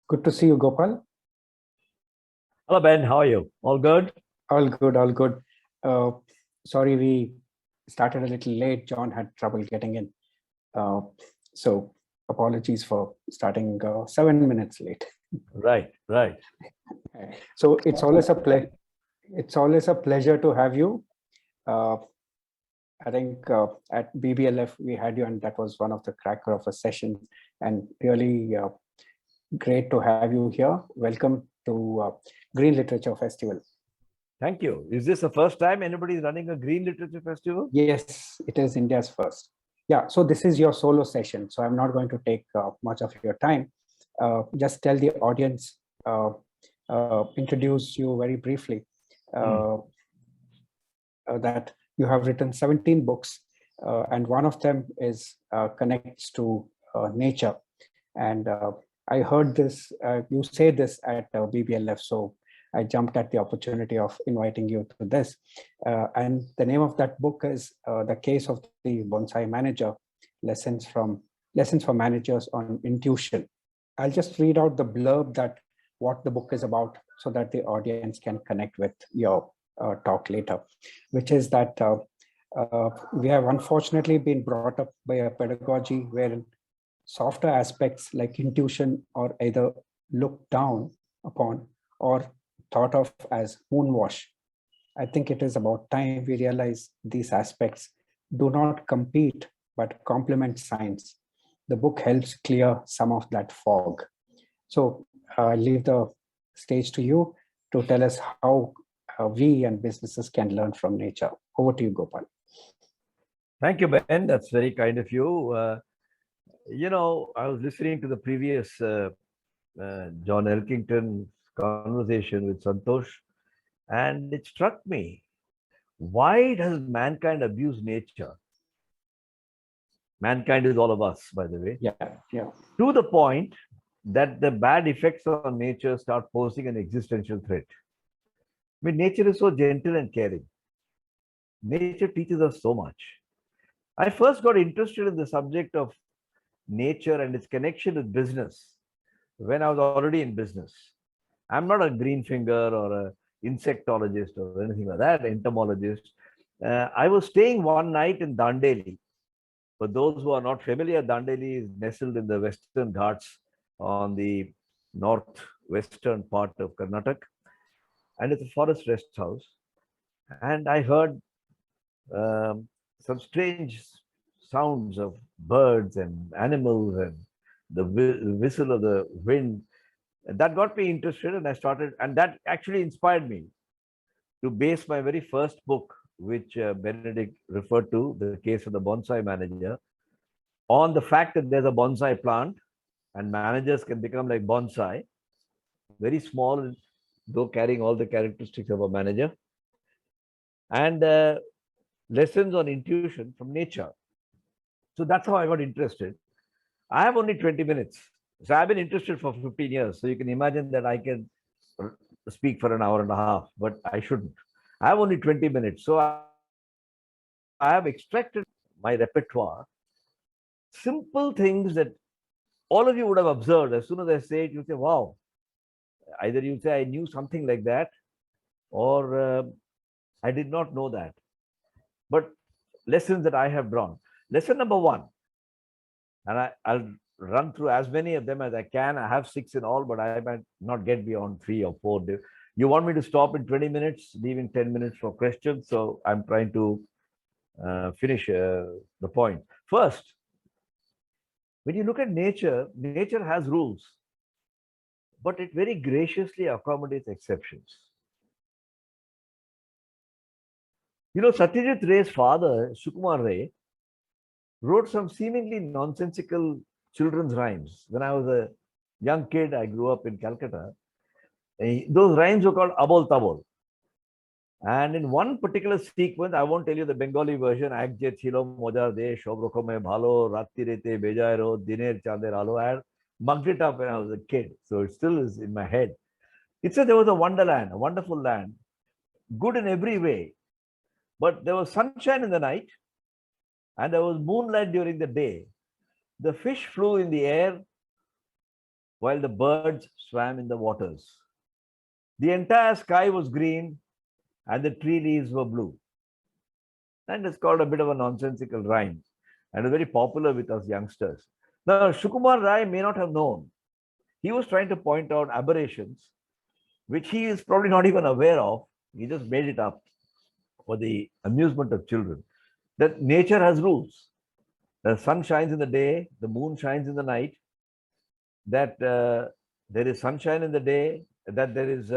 Good to see you, Gopal. Hello, Ben. How are you? All good? All good, all good. Uh, Sorry, we started a little late. John had trouble getting in. So apologies for starting 7 minutes late. Right. So it's always a pleasure to have you. Uh, I think at BBLF we had you, and that was one of the cracker of a session, and really great to have you here. Welcome to Green Literature Festival. Thank you. Is this the first time anybody is running a Green Literature Festival? Yes, it is India's first. Yeah, so this is your solo session, so I'm not going to take much of your time. Just tell the audience, introduce you very briefly, that you have written 17 books, and one of them is connects to nature. And I heard this, you say this at BBLF, so I jumped at the opportunity of inviting you to this. And the name of that book is The Case of the Bonsai Manager, Lessons for Managers on Intuition. I'll just read out the blurb that what the book is about so that the audience can connect with your talk later, which is that we have unfortunately been brought up by a pedagogy wherein softer aspects like intuition are either looked down upon or thought of as moonwash. I think it is about time we realize these aspects do not compete but complement science. The book helps clear some of that fog. So I leave the stage to you to tell us how we and businesses can learn from nature. Over to you, Gopal. Thank you, Ben. That's very kind of you. I was listening to the previous John Elkington conversation with Santosh, and it struck me. Why does mankind abuse nature? Mankind is all of us, by the way. Yeah. To the point that the bad effects on nature start posing an existential threat. I mean, nature is so gentle and caring. Nature teaches us so much. I first got interested in the subject of nature and its connection with business when I was already in business. I'm not a green finger or an insectologist or anything like that, entomologist. I was staying one night in Dandeli. For those who are not familiar, Dandeli is nestled in the Western Ghats on the northwestern part of Karnataka. And it's a forest rest house. And I heard some strange sounds of birds and animals and the whistle of the wind. And that got me interested, and I started, and that actually inspired me to base my very first book, which Benedict referred to, The Case of the Bonsai Manager, on the fact that there's a bonsai plant and managers can become like bonsai, very small, though carrying all the characteristics of a manager, and lessons on intuition from nature. So that's how I got interested. I have only 20 minutes. So I've been interested for 15 years. So you can imagine that I can speak for an hour and a half, but I shouldn't. I have only 20 minutes. So I have extracted my repertoire, simple things that all of you would have observed. As soon as I say it, you say, wow. Either you say, I knew something like that, or I did not know that. But lessons that I have drawn. Lesson number one, and I'll run through as many of them as I can. I have 6 in all, but I might not get beyond 3 or 4. You want me to stop in 20 minutes, leaving 10 minutes for questions. So I'm trying to finish the point. First, when you look at nature, nature has rules, but it very graciously accommodates exceptions. You know, Satyajit Ray's father, Sukumar Ray, wrote some seemingly nonsensical children's rhymes. When I was a young kid, I grew up in Calcutta. Those rhymes were called Abol Tabol. And in one particular sequence, I won't tell you the Bengali version, Akje Chilo Mojar De, Shobrokome Bhalo, Rati Rete Bejairo, Diner Chander Alo. I mugged it up when I was a kid. So it still is in my head. It said there was a wonderland, a wonderful land, good in every way. But there was sunshine in the night, and there was moonlight during the day. The fish flew in the air, while the birds swam in the waters. The entire sky was green and the tree leaves were blue. And it's called a bit of a nonsensical rhyme and very popular with us youngsters. Now, Sukumar Rai may not have known. He was trying to point out aberrations, which he is probably not even aware of. He just made it up for the amusement of children. That nature has rules. The sun shines in the day, the moon shines in the night, that there is sunshine in the day, that there is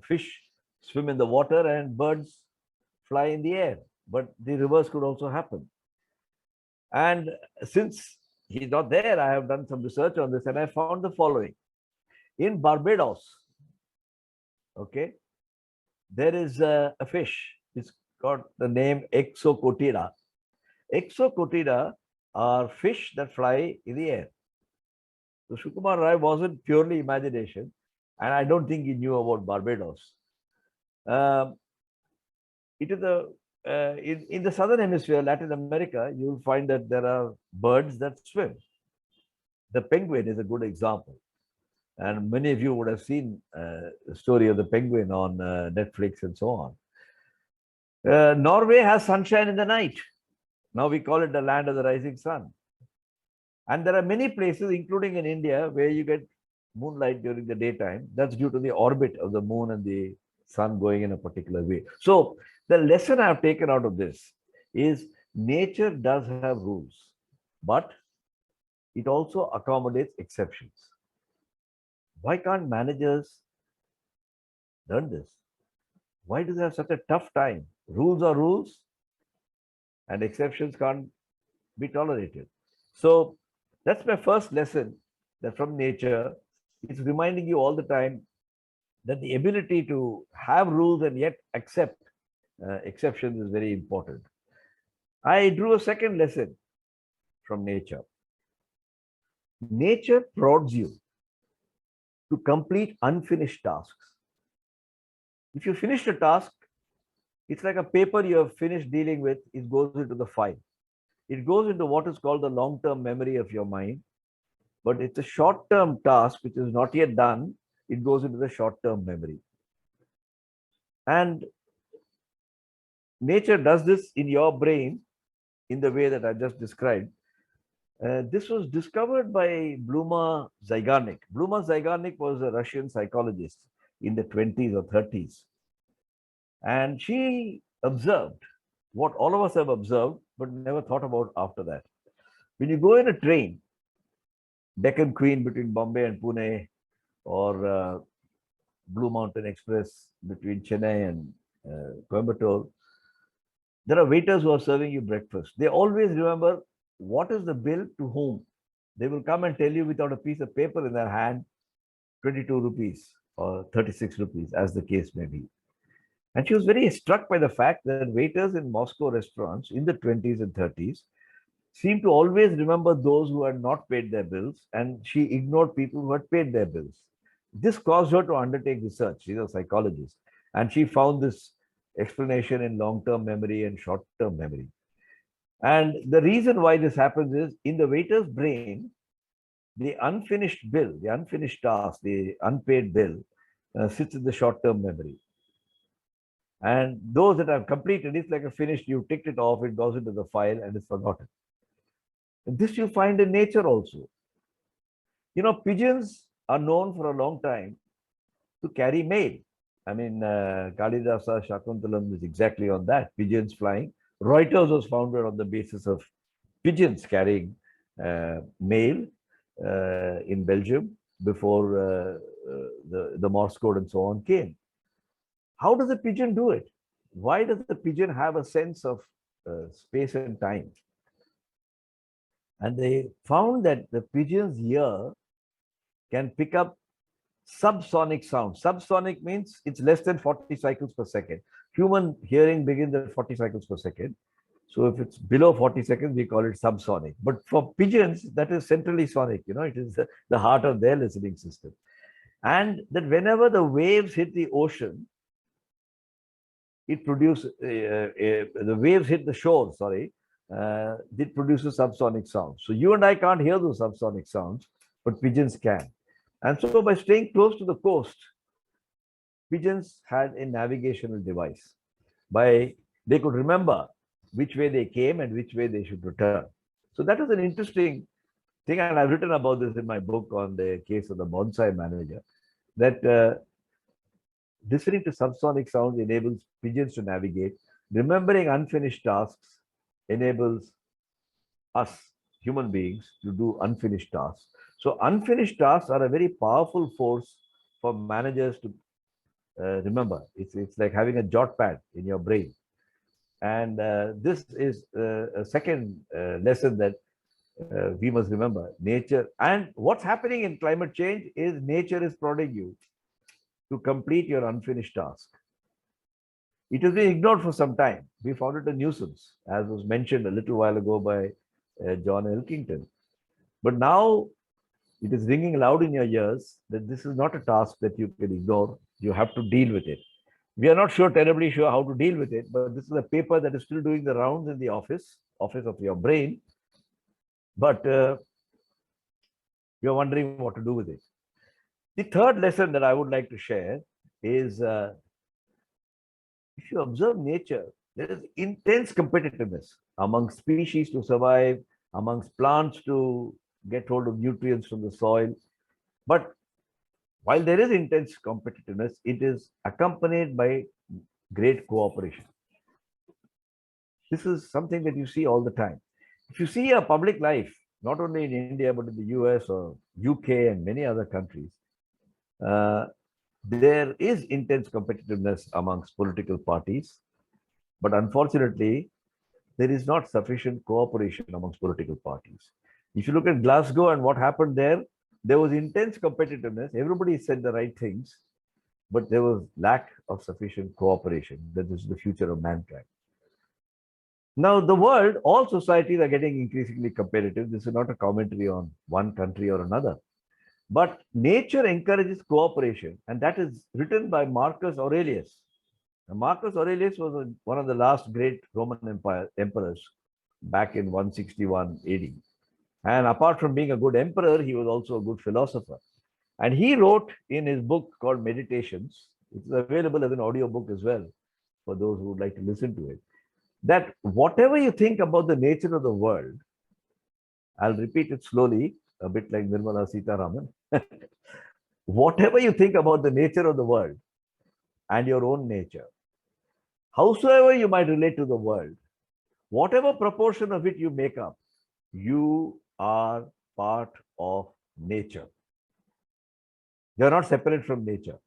fish swim in the water and birds fly in the air. But the reverse could also happen. And since he's not there, I have done some research on this and I found the following. In Barbados, okay, there is a fish. It's got the name Exocotida. Exocotida are fish that fly in the air. So Sukumar Rai wasn't purely imagination, and I don't think he knew about Barbados. It is in the southern hemisphere, Latin America, you will find that there are birds that swim. The penguin is a good example. And many of you would have seen the story of the penguin on Netflix and so on. Norway has sunshine in the night. Now we call it the land of the rising sun. And there are many places, including in India, where you get moonlight during the daytime. That's due to the orbit of the moon and the sun going in a particular way. So the lesson I've taken out of this is nature does have rules, but it also accommodates exceptions. Why can't managers learn this? Why do they have such a tough time? Rules are rules and exceptions can't be tolerated. So that's my first lesson, that from nature, it's reminding you all the time that the ability to have rules and yet accept exceptions is very important. I drew a second lesson from nature. Nature prods you to complete unfinished tasks. If you finish a task, it's like a paper you have finished dealing with, it goes into the file. It goes into what is called the long-term memory of your mind, but it's a short-term task which is not yet done. It goes into the short-term memory. And nature does this in your brain in the way that I just described. This was discovered by Bluma Zygarnik. Bluma Zygarnik was a Russian psychologist in the 20s or 30s. And she observed what all of us have observed, but never thought about after that. When you go in a train, Deccan Queen between Bombay and Pune, or Blue Mountain Express between Chennai and Coimbatore, there are waiters who are serving you breakfast. They always remember what is the bill to whom. They will come and tell you without a piece of paper in their hand, 22 rupees or 36 rupees, as the case may be. And she was very struck by the fact that waiters in Moscow restaurants in the 20s and 30s seemed to always remember those who had not paid their bills, and she ignored people who had paid their bills. This caused her to undertake research. She's a psychologist, and she found this explanation in long-term memory and short-term memory. And the reason why this happens is in the waiter's brain, the unfinished bill, the unfinished task, the unpaid bill sits in the short-term memory. And those that have completed, it's like a finished, you ticked it off, it goes into the file and it's forgotten. And this you find in nature also. You know, pigeons are known for a long time to carry mail. I mean, Kalidasa Shakuntalam is exactly on that, pigeons flying. Reuters was founded on the basis of pigeons carrying mail in Belgium before the Morse code and so on came. How does a pigeon do it? Why does the pigeon have a sense of space and time? And they found that the pigeon's ear can pick up subsonic sound. Subsonic means it's less than 40 cycles per second. Human hearing begins at 40 cycles per second. So if it's below 40 seconds, we call it subsonic. But for pigeons, that is centrally sonic. You know, it is the heart of their listening system. And that whenever the waves hit the ocean, it produces, the waves hit the shore, sorry, it produces subsonic sounds. So you and I can't hear those subsonic sounds, but pigeons can. And so by staying close to the coast, pigeons had a navigational device. By they could remember which way they came and which way they should return. So that was an interesting thing, and I've written about this in my book on the case of the bonsai manager, that listening to subsonic sounds enables pigeons to navigate. Remembering unfinished tasks enables us, human beings, to do unfinished tasks. So unfinished tasks are a very powerful force for managers to remember. It's like having a jot pad in your brain. And this is a second lesson that we must remember. Nature, and what's happening in climate change is nature is prodding you to complete your unfinished task. It has been ignored for some time. We found it a nuisance, as was mentioned a little while ago by John Elkington. But now it is ringing loud in your ears that this is not a task that you can ignore. You have to deal with it. We are not terribly sure how to deal with it, but this is a paper that is still doing the rounds in the office of your brain. But you're wondering what to do with it. The third lesson that I would like to share is if you observe nature, there is intense competitiveness among species to survive, amongst plants to get hold of nutrients from the soil. But while there is intense competitiveness, it is accompanied by great cooperation. This is something that you see all the time. If you see a public life, not only in India, but in the US or UK and many other countries, there is intense competitiveness amongst political parties, but unfortunately, there is not sufficient cooperation amongst political parties. If you look at Glasgow and what happened there was intense competitiveness. Everybody said the right things, but there was lack of sufficient cooperation. That is the future of mankind. Now, the world, all societies are getting increasingly competitive. This is not a commentary on one country or another. But nature encourages cooperation, and that is written by Marcus Aurelius. Now, Marcus Aurelius was one of the last great Roman emperors back in 161 AD. And apart from being a good emperor, he was also a good philosopher. And he wrote in his book called Meditations, which is available as an audio book as well for those who would like to listen to it, that whatever you think about the nature of the world, I'll repeat it slowly, a bit like Nirmala Sitaraman. Whatever you think about the nature of the world and your own nature, howsoever you might relate to the world, whatever proportion of it you make up, you are part of nature. You're not separate from nature.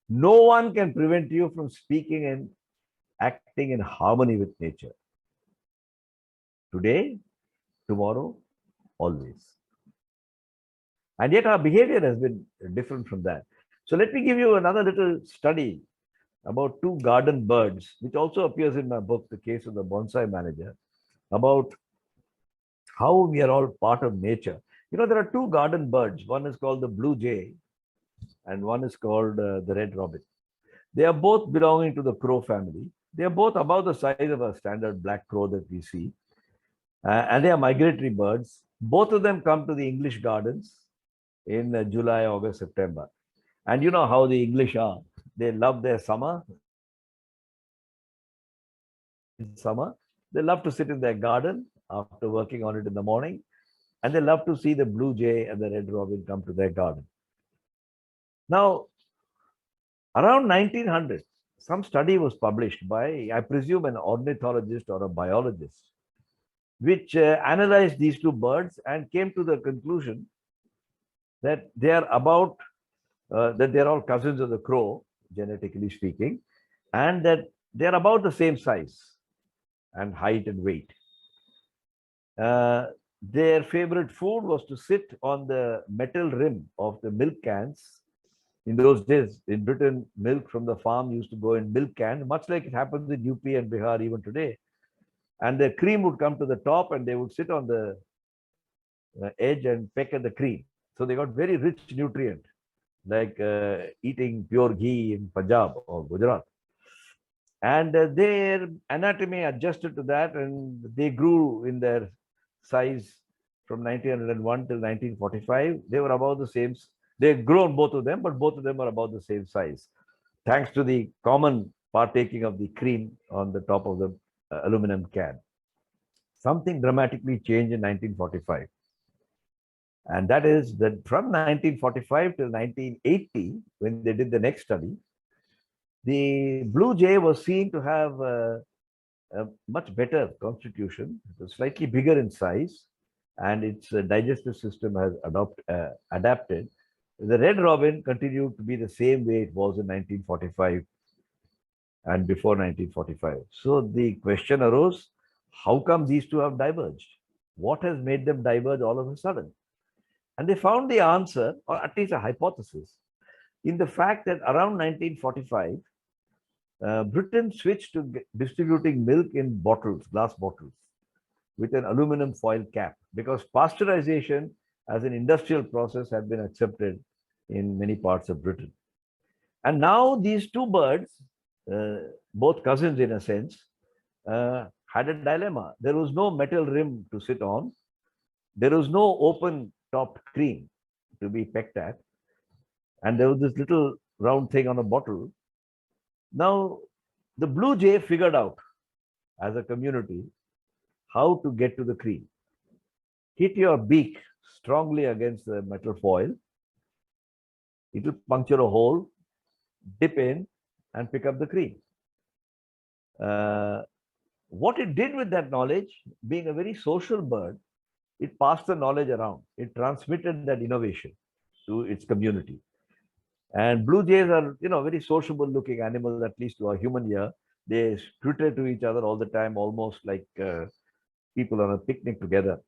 No one can prevent you from speaking and acting in harmony with nature. Today, tomorrow, always. And yet our behavior has been different from that. So let me give you another little study about two garden birds, which also appears in my book, The Case of the Bonsai Manager, about how we are all part of nature. You know, there are two garden birds. One is called the blue jay and one is called the red robin. They are both belonging to the crow family. They are both about the size of a standard black crow that we see. And they are migratory birds. Both of them come to the English gardens in July, August, September. And you know how the English are. They love their summer. They love to sit in their garden after working on it in the morning. And they love to see the blue jay and the red robin come to their garden. Now, around 1900, some study was published by, I presume, an ornithologist or a biologist, which analyzed these two birds and came to the conclusion that they are about, that they're all cousins of the crow, genetically speaking, and that they're about the same size and height and weight. Their favorite food was to sit on the metal rim of the milk cans. In those days, in Britain, milk from the farm used to go in milk cans, much like it happens in UP and Bihar even today. And the cream would come to the top and they would sit on the edge and peck at the cream. So they got very rich nutrient, like eating pure ghee in Punjab or Gujarat. And their anatomy adjusted to that and they grew in their size from 1901 till 1945. They were about the same. They've grown, both of them, but both of them are about the same size, thanks to the common partaking of the cream on the top of the aluminum can. Something dramatically changed in 1945. And that is that from 1945 till 1980, when they did the next study, the blue jay was seen to have a much better constitution. It was slightly bigger in size, and its digestive system has adapted. The red robin continued to be the same way it was in 1945 and before 1945. So the question arose, how come these two have diverged? What has made them diverge all of a sudden? And they found the answer, or at least a hypothesis, in the fact that around 1945, Britain switched to distributing milk in bottles, glass bottles, with an aluminum foil cap, because pasteurization as an industrial process had been accepted in many parts of Britain. And now these two birds, both cousins in a sense, had a dilemma. There was no metal rim to sit on. There was no open topped cream to be pecked at. And there was this little round thing on a bottle. Now, the blue jay figured out as a community how to get to the cream. Hit your beak strongly against the metal foil. It will puncture a hole, dip in, and pick up the cream. What it did with that knowledge, being a very social bird, it passed the knowledge around. It transmitted that innovation to its community. And blue jays are, very sociable looking animals, at least to a human ear. They twitter to each other all the time, almost like people on a picnic together.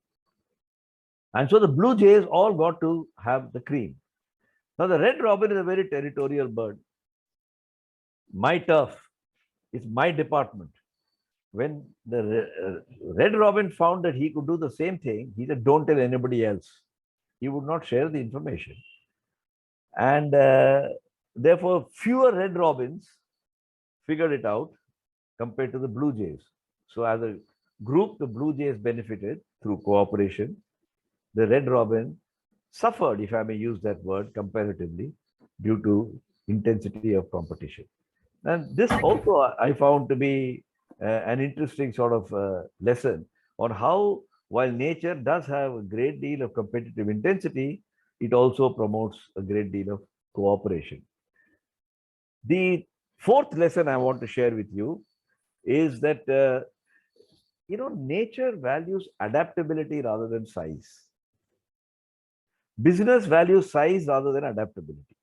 And so the blue jays all got to have the cream. Now the red robin is a very territorial bird. My turf, it's my department. When the red robin found that he could do the same thing, he said, don't tell anybody else. He would not share the information. And therefore, fewer red robins figured it out compared to the blue jays. So as a group, the blue jays benefited through cooperation. The red robin suffered, if I may use that word, comparatively, due to intensity of competition. And this also I found to be an interesting sort of lesson on how, while nature does have a great deal of competitive intensity, it also promotes a great deal of cooperation. The fourth lesson I want to share with you is that, nature values adaptability rather than size. Business values size rather than adaptability.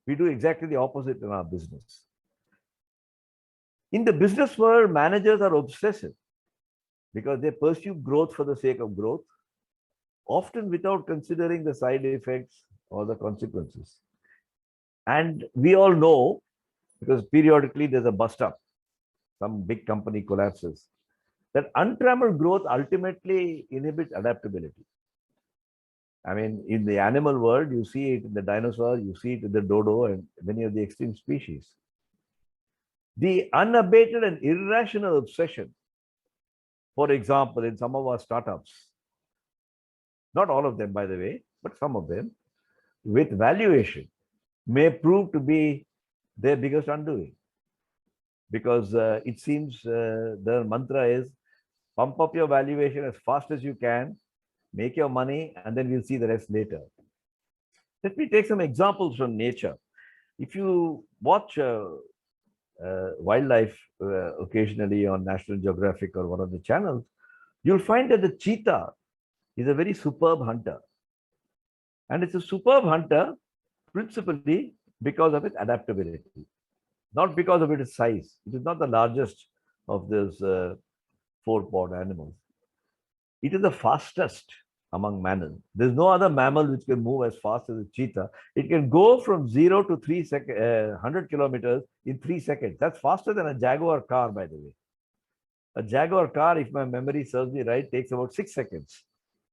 We do exactly the opposite in our business. In the business world, managers are obsessive because they pursue growth for the sake of growth, often without considering the side effects or the consequences. And we all know, because periodically there's a bust up, some big company collapses, that untrammeled growth ultimately inhibits adaptability. I mean, in the animal world, you see it in the dinosaur, you see it in the dodo and many of the extinct species. The unabated and irrational obsession, for example, in some of our startups, not all of them, by the way, but some of them, with valuation, may prove to be their biggest undoing. Because it seems the mantra is, pump up your valuation as fast as you can, make your money, and then we'll see the rest later. Let me take some examples from nature. If you watch wildlife occasionally on National Geographic or one of the channels, you'll find that the cheetah is a very superb hunter. And it's a superb hunter principally because of its adaptability, not because of its size. It is not the largest of those four-pawed animals. It is the fastest among mammals. There's no other mammal which can move as fast as a cheetah. It can go from 0 to 100 kilometers in 3 seconds. That's faster than a Jaguar car, by the way. A Jaguar car, if my memory serves me right, takes about 6 seconds.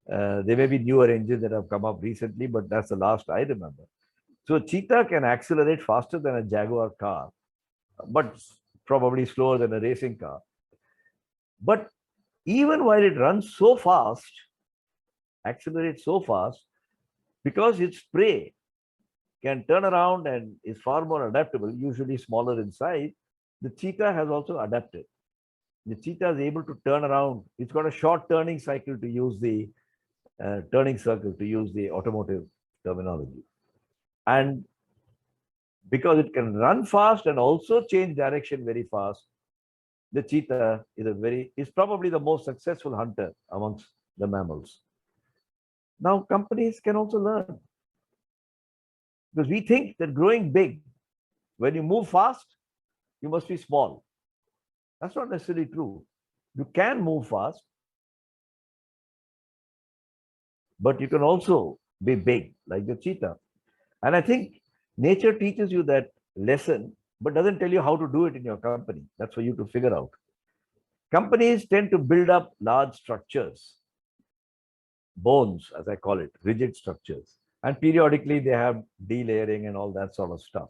There may be newer engines that have come up recently, but that's the last I remember. So a cheetah can accelerate faster than a Jaguar car, but probably slower than a racing car. But even while it runs so fast accelerates so fast because its prey can turn around and is far more adaptable, usually smaller in size. The cheetah has also adapted. The cheetah is able to turn around. It's got a short turning cycle, to use the turning circle, to use the automotive terminology. And because it can run fast and also change direction very fast, the cheetah is probably the most successful hunter amongst the mammals. Now, companies can also learn, because we think that growing big, when you move fast, you must be small. That's not necessarily true. You can move fast, but you can also be big, like the cheetah. And I think nature teaches you that lesson, but doesn't tell you how to do it in your company. That's for you to figure out. Companies tend to build up large structures, bones, as I call it, rigid structures. And periodically they have delayering and all that sort of stuff.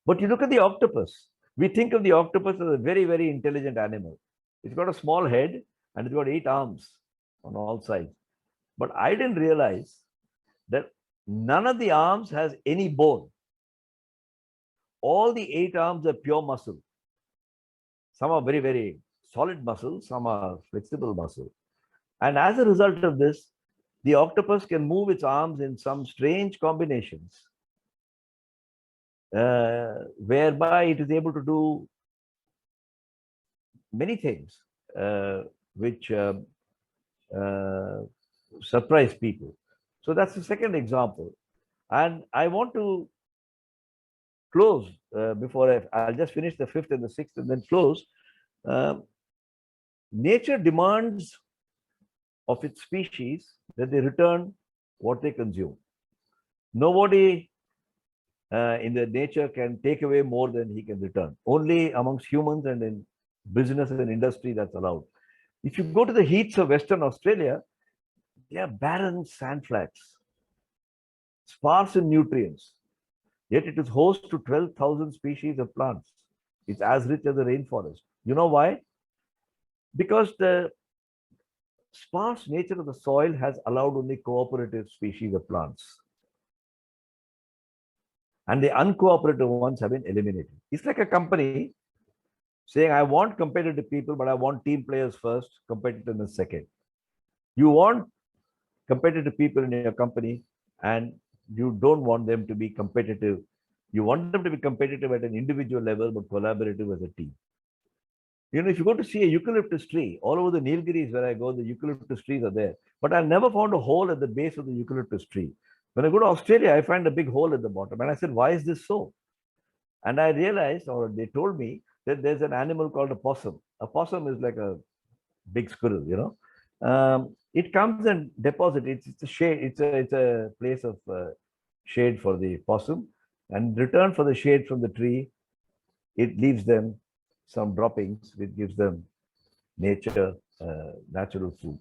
But you look at the octopus. We think of the octopus as a very, very intelligent animal. It's got a small head and it's got 8 arms on all sides. But I didn't realize that none of the arms has any bone. All the 8 arms are pure muscle. Some are very, very solid muscle, some are flexible muscle. And as a result of this, the octopus can move its arms in some strange combinations, whereby it is able to do many things which surprise people. So that's the second example. And I want to close before I'll just finish the 5th and the 6th and then close. Nature demands of its species that they return what they consume. Nobody in the nature can take away more than he can return. Only amongst humans and in business and industry that's allowed. If you go to the heaths of Western Australia, they are barren sand flats, sparse in nutrients, yet it is host to 12,000 species of plants. It's as rich as a rainforest. You know why? Because the sparse nature of the soil has allowed only cooperative species of plants. And the uncooperative ones have been eliminated. It's like a company saying, I want competitive people, but I want team players first, competitiveness second. You want competitive people in your company, and you don't want them to be competitive. You want them to be competitive at an individual level, but collaborative as a team. You know, if you go to see a eucalyptus tree, all over the Nilgiris where I go, the eucalyptus trees are there. But I never found a hole at the base of the eucalyptus tree. When I go to Australia, I find a big hole at the bottom. And I said, why is this so? And I realized, or they told me, that there's an animal called a possum. A possum is like a big squirrel, you know. It comes and deposits. It's a shade. It's a place of shade for the possum. And in return for the shade from the tree, it leaves them some droppings, which gives them natural food.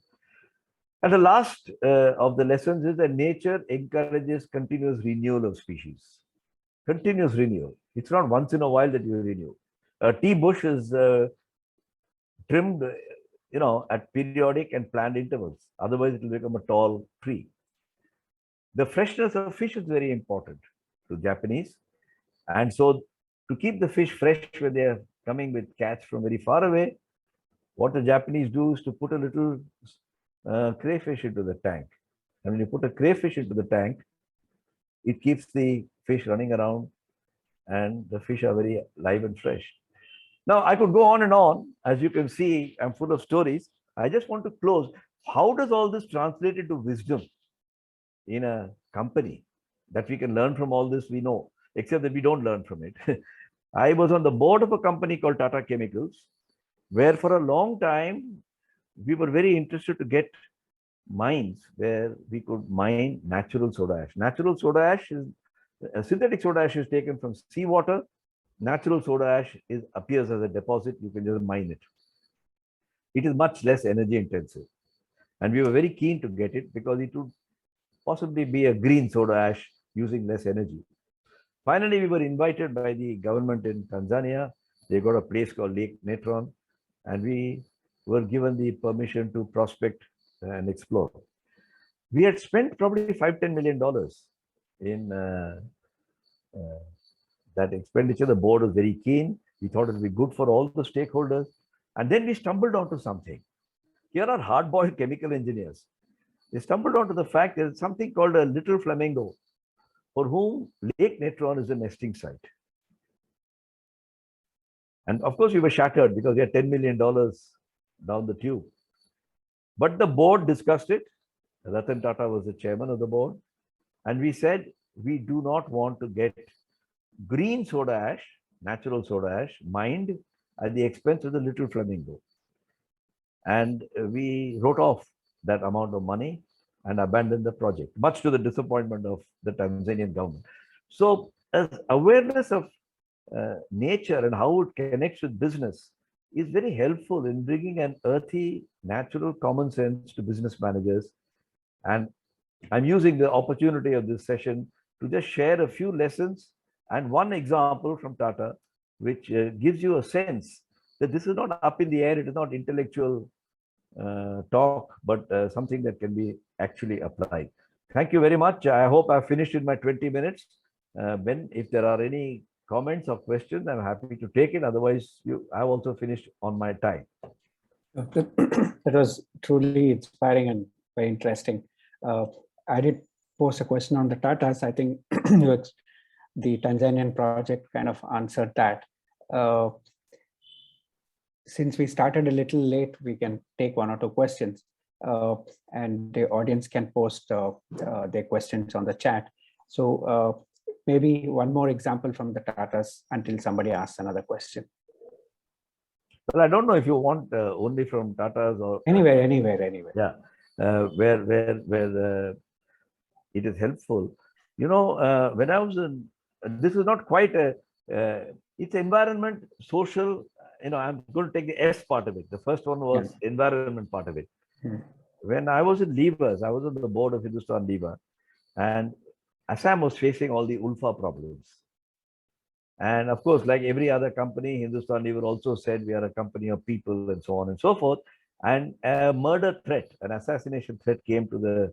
And the last of the lessons is that nature encourages continuous renewal of species. Continuous renewal. It's not once in a while that you renew. A tea bush is trimmed, you know, at periodic and planned intervals. Otherwise, it will become a tall tree. The freshness of fish is very important to Japanese. And so to keep the fish fresh when they are coming with catch from very far away, what the Japanese do is to put a little crayfish into the tank. And when you put a crayfish into the tank, it keeps the fish running around and the fish are very live and fresh. Now, I could go on and on. As you can see, I'm full of stories. I just want to close. How does all this translate into wisdom in a company? That we can learn from all this, we know, except that we don't learn from it. I was on the board of a company called Tata Chemicals, where for a long time, we were very interested to get mines where we could mine natural soda ash. Natural soda ash is, synthetic soda ash is taken from seawater. Natural soda ash appears as a deposit. You can just mine it. It is much less energy intensive. And we were very keen to get it because it would possibly be a green soda ash using less energy. Finally, we were invited by the government in Tanzania. They got a place called Lake Natron, and we were given the permission to prospect and explore. We had spent probably $5-10 million in that expenditure. The board was very keen. We thought it would be good for all the stakeholders. And then we stumbled onto something. Here are hard-boiled chemical engineers. They stumbled onto the fact there is something called a little flamingo, for whom Lake Natron is a nesting site. And of course, we were shattered because we had $10 million down the tube. But the board discussed it. Ratan Tata was the chairman of the board. And we said, we do not want to get green soda ash, natural soda ash, mined at the expense of the little flamingo. And we wrote off that amount of money and abandoned the project, much to the disappointment of the Tanzanian government. So as awareness of nature and how it connects with business is very helpful in bringing an earthy, natural common sense to business managers. And I'm using the opportunity of this session to just share a few lessons and one example from Tata, which gives you a sense that this is not up in the air, it is not intellectual talk, but something that can be actually applied. Thank you very much. I hope I've finished in my 20 minutes. Ben, if there are any comments or questions, I'm happy to take it. Otherwise, I've also finished on my time. That was truly inspiring and very interesting. I did post a question on the Tatas. I think the Tanzanian project kind of answered that. Since we started a little late, we can take one or two questions, and the audience can post their questions on the chat. So maybe one more example from the Tatas until somebody asks another question. Well, I don't know if you want only from Tatas or anywhere. Yeah, where it is helpful. You know, when I was in, this is not quite a, it's environment, social. You know, I'm going to take the S part of it. The first one was environment part of it. When I was in Levers, I was on the board of Hindustan Lever, and Assam was facing all the ULFA problems. And of course, like every other company, Hindustan Lever also said we are a company of people and so on and so forth. And a murder threat, an assassination threat came to the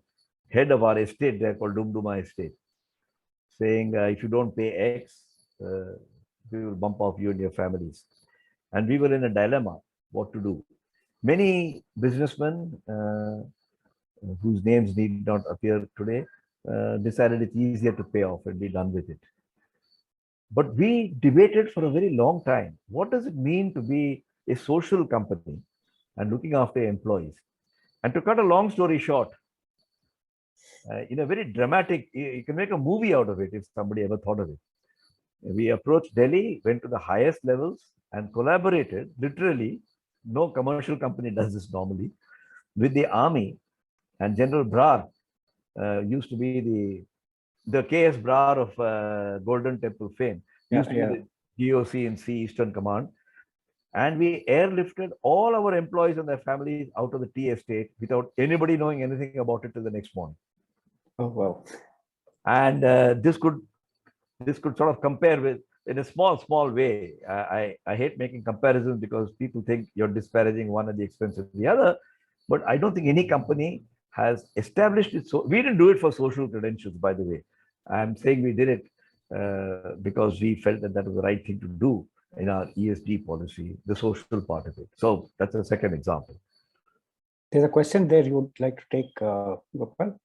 head of our estate there called Dumduma Estate, saying if you don't pay X, we will bump off you and your families. And we were in a dilemma what to do. Many businessmen whose names need not appear today decided it's easier to pay off and be done with it. But we debated for a very long time. What does it mean to be a social company and looking after employees? And to cut a long story short, in a very dramatic, you can make a movie out of it if somebody ever thought of it. We approached Delhi, went to the highest levels and collaborated, literally, no commercial company does this normally, with the army. And General Brar used to be the KS Brar of Golden Temple fame, used to be the GOC in Sea Eastern Command. And we airlifted all our employees and their families out of the tea estate without anybody knowing anything about it till the next morning. Oh, wow. And this could sort of compare with, in a small way. I hate making comparisons because people think you're disparaging one at the expense of the other. But I don't think any company has established it. So we didn't do it for social credentials, by the way. I'm saying we did it because we felt that was the right thing to do in our ESG policy, the social part of it. So that's a second example. There's a question there you would like to take, Gopal,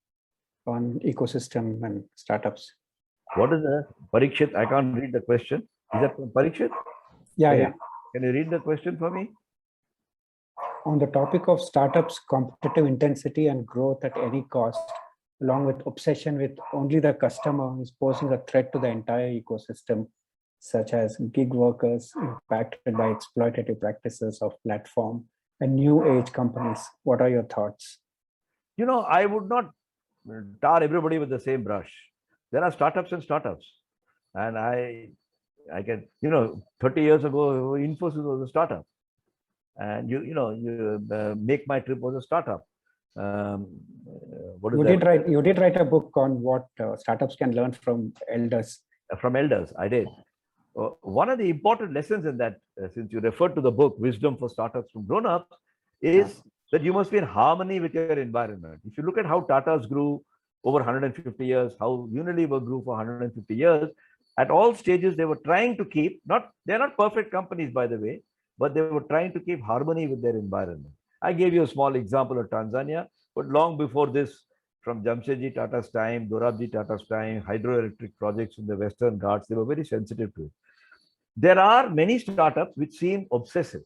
on ecosystem and startups. What is the Parikshit? I can't read the question. Is that from Parikshit? Yeah. Can you read the question for me? On the topic of startups, competitive intensity and growth at any cost, along with obsession with only the customer, is posing a threat to the entire ecosystem, such as gig workers impacted by exploitative practices of platform and new age companies. What are your thoughts? You know, I would not tar everybody with the same brush. There are startups and startups. And I can, 30 years ago, Infosys was a startup. And Make My Trip was a startup. You did write a book on what startups can learn from elders. From elders, I did. One of the important lessons in that, since you referred to the book, Wisdom for Startups from Grown-ups, is that you must be in harmony with your environment. If you look at how Tata's grew over 150 years, how Unilever grew for 150 years, at all stages, they were trying to keep, they're not perfect companies, by the way, but they were trying to keep harmony with their environment. I gave you a small example of Tanzania, but long before this, from Jamshedji Tata's time, Dorabji Tata's time, hydroelectric projects in the Western Ghats, they were very sensitive to it. There are many startups which seem obsessive,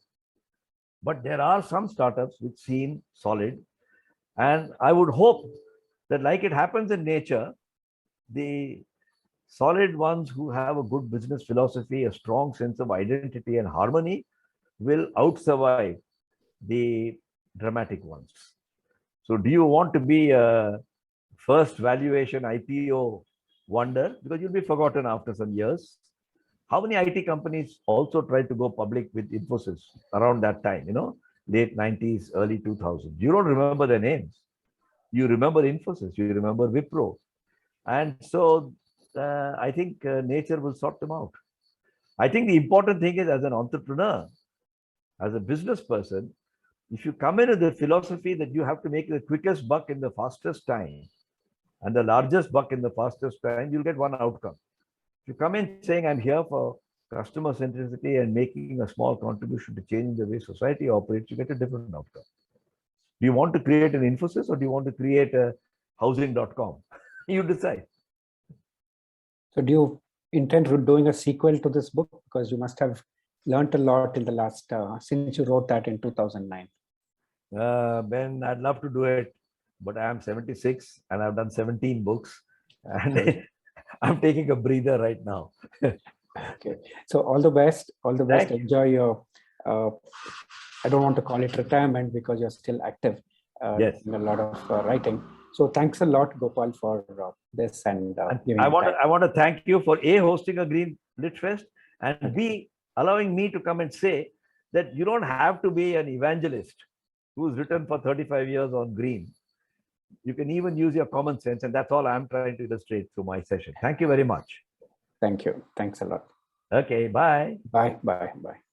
but there are some startups which seem solid. And I would hope that, like it happens in nature, the solid ones who have a good business philosophy, a strong sense of identity and harmony will outsurvive the dramatic ones. So do you want to be a first valuation IPO wonder? Because you'll be forgotten after some years. How many IT companies also tried to go public with Infosys around that time, late 90s, early 2000s? You don't remember their names. You remember Infosys, you remember Wipro. And so I think nature will sort them out. I think the important thing is, as an entrepreneur, as a business person, if you come in with the philosophy that you have to make the quickest buck in the fastest time and the largest buck in the fastest time, you'll get one outcome. If you come in saying, I'm here for customer centricity and making a small contribution to changing the way society operates, you get a different outcome. Do you want to create an Infosys or do you want to create a housing.com? You decide. So do you intend doing a sequel to this book? Because you must have learned a lot in the last, since you wrote that in 2009. Ben, I'd love to do it, but I am 76 and I've done 17 books and I'm taking a breather right now. Okay. So all the best. All the best. Thank Enjoy your, I don't want to call it retirement because you're still active Yes. in a lot of writing. So thanks a lot, Gopal, for this and giving I want to thank you for A, hosting a Green Lit Fest, and B, allowing me to come and say that you don't have to be an evangelist who's written for 35 years on green. You can even use your common sense, and that's all I'm trying to illustrate through my session. Thank you very much. Thank you. Thanks a lot. Okay, bye. Bye. Bye. Bye.